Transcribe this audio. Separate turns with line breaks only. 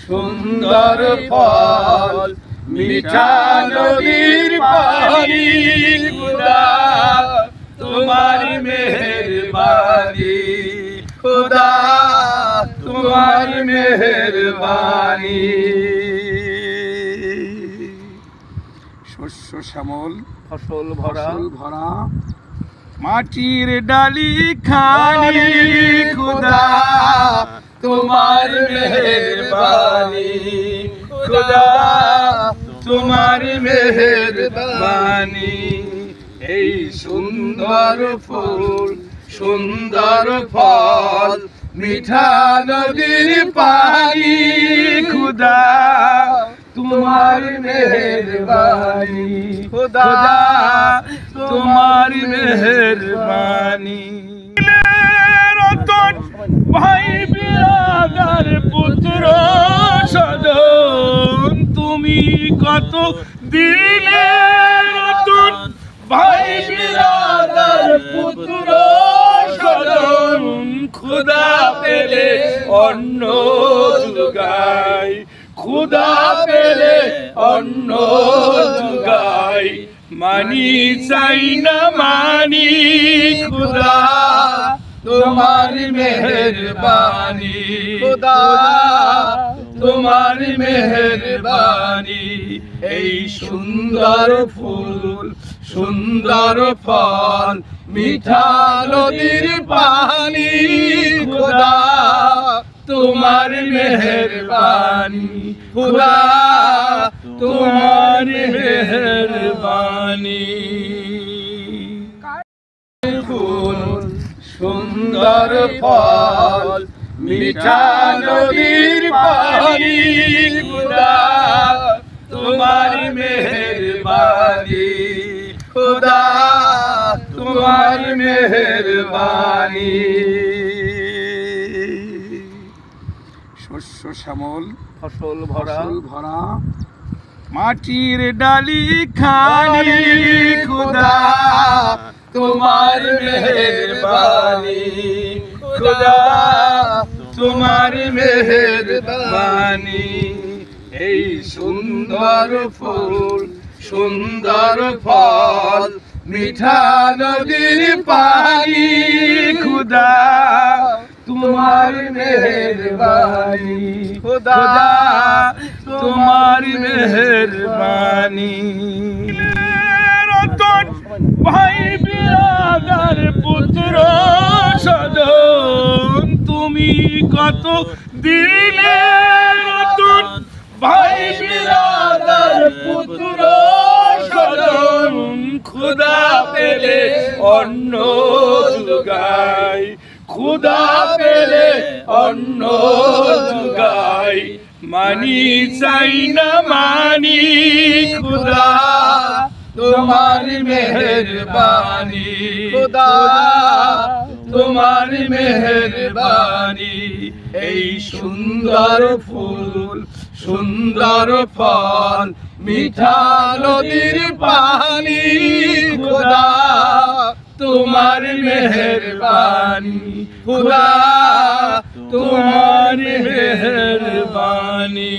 সুন্দর ফল মিঠা নদীর পানি খুদা তোমার মেহেরবানি খুদা তোমার মেহেরবানি। শস্য শ্যামল ফসল ভরা মাটির ডালি খানি খুদা তোমার মেহেরবানি খুদা তোমার মেহেরবানি। এই সুন্দর ফুল সুন্দর ফল মিঠা নদীর পানি খুদা তোমার মেহেরবানি খুদা তোমার মেহেরবানি। রতন ভাই বিরাদার পুত্র সজন তুমি কত দিলে রতন ভাই বিরাদার পুত্র সজন খুদা পেলে অন্ন জুগাই খুদা পেলে অন্ন জুগাই মানি চাই না মানি খুদা তোমার মেহেরবানি খুদা তোমার মেহেরবানি। এই সুন্দর ফুল সুন্দর ফল মিঠা নদীর পানি খুদা তোমার মেহেরবানি খুদা তোমার মেহেরবানি। ফুল সুন্দর ফল মিঠা নদীর পানি খুদা তোমার মেহেরবানি খুদা তোমার মেহেরবানি। শস্য শ্যামল ফসল ভরা মাটির ডালি খানি খুদা তোমার মেহেরবানি খুদা তোমার মেহেরবানি। এই সুন্দর ফুল সুন্দর ফল মিঠা নদীর পানি খুদা তোমার মেহেরবানি খুদা তোমার মেহেরবানি। রতন ভাই বিরাদার পুত্র সজন তুমি কত দিলে রতন ভাই বিরাদার পুত্র সজন খুদা পেলে অন্ন জুগাই খুদা পেলে অন্ন জুগাই মানি চাই না মানি খুদা তোমার মেহেরবানি খুদা তোমার মেহেরবানি। এই সুন্দর ফুল সুন্দর ফল মিঠা নদীর পানি খুদা তোমার মেহেরবানি খুদা তোমার মেহেরবানি।